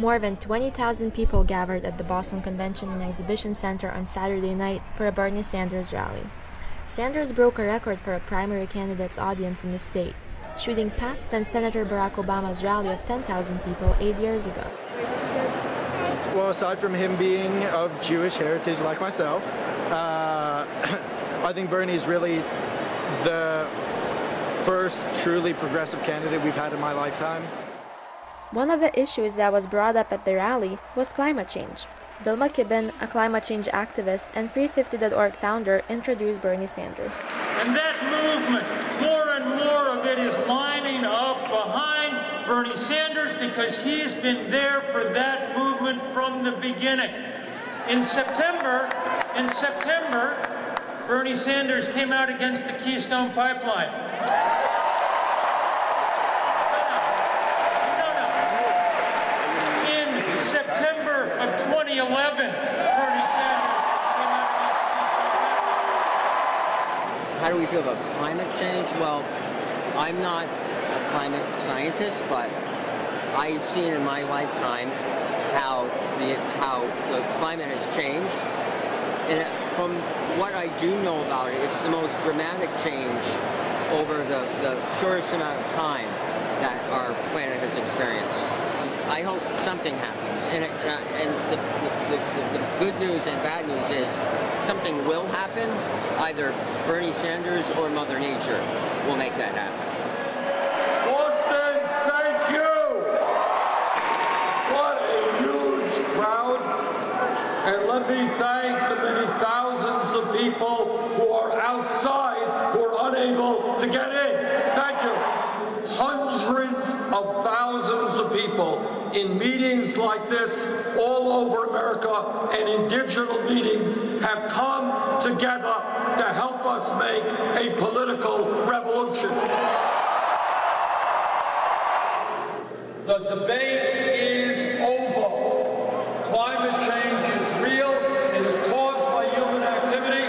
More than 20,000 people gathered at the Boston Convention and Exhibition Center on Saturday night for a Bernie Sanders rally. Sanders broke a record for a primary candidate's audience in the state, shooting past then-Senator Barack Obama's rally of 10,000 people 8 years ago. Well, aside from him being of Jewish heritage like myself, I think Bernie's really the first truly progressive candidate we've had in my lifetime. One of the issues that was brought up at the rally was climate change. Bill McKibben, a climate change activist and Free50.org founder, introduced Bernie Sanders. And that movement, more and more of it is lining up behind Bernie Sanders because he's been there for that movement from the beginning. In September, Bernie Sanders came out against the Keystone Pipeline. September of 2011, Bernie Sanders came out against. How do we feel about climate change? Well, I'm not a climate scientist, but I've seen in my lifetime how the climate has changed. And from what I do know about it, it's the most dramatic change over the shortest amount of time that our planet has experienced. I hope something happens, and the good news and bad news is something will happen. Either Bernie Sanders or Mother Nature will make that happen. Boston, thank you! What a huge crowd, and let me thank the many thousands of people who are outside, who are unable to get in. Thank you. Hundreds of thousands of people in meetings like this all over America and in digital meetings have come together to help us make a political revolution. The debate is over. Climate change is real. It is caused by human activity.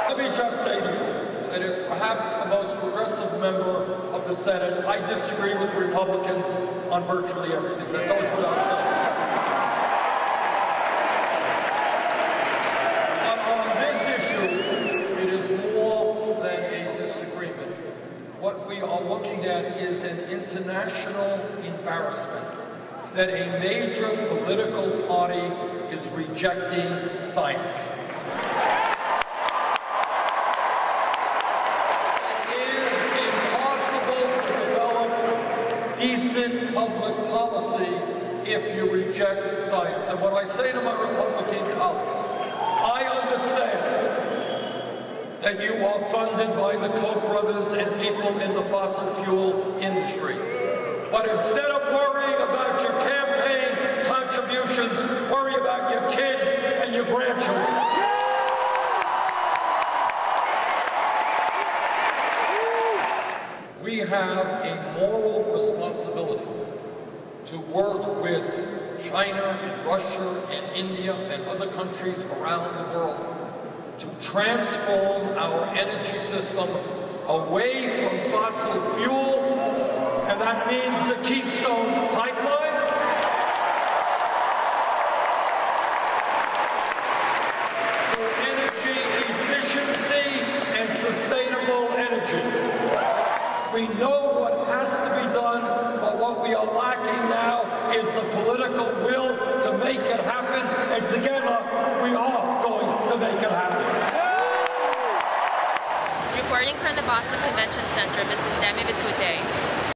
Let me just say to you, that is perhaps the most progressive member of the Senate. I disagree with Republicans on virtually everything. That goes without saying. But on this issue, it is more than a disagreement. What we are looking at is an international embarrassment that a major political party is rejecting science. Decent public policy if you reject science. And what I say to my Republican colleagues, I understand that you are funded by the Koch brothers and people in the fossil fuel industry. But instead of worrying about your campaign contributions, worry about your kids and your grandchildren. We have a moral responsibility to work with China and Russia and India and other countries around the world to transform our energy system away from fossil fuel, and that means the Keystone Pipeline. For energy efficiency and sustainable energy. We know what has to be done, but what we are lacking now is the political will to make it happen, and together we are going to make it happen. Reporting from the Boston Convention Center, this is Demi Vitkute.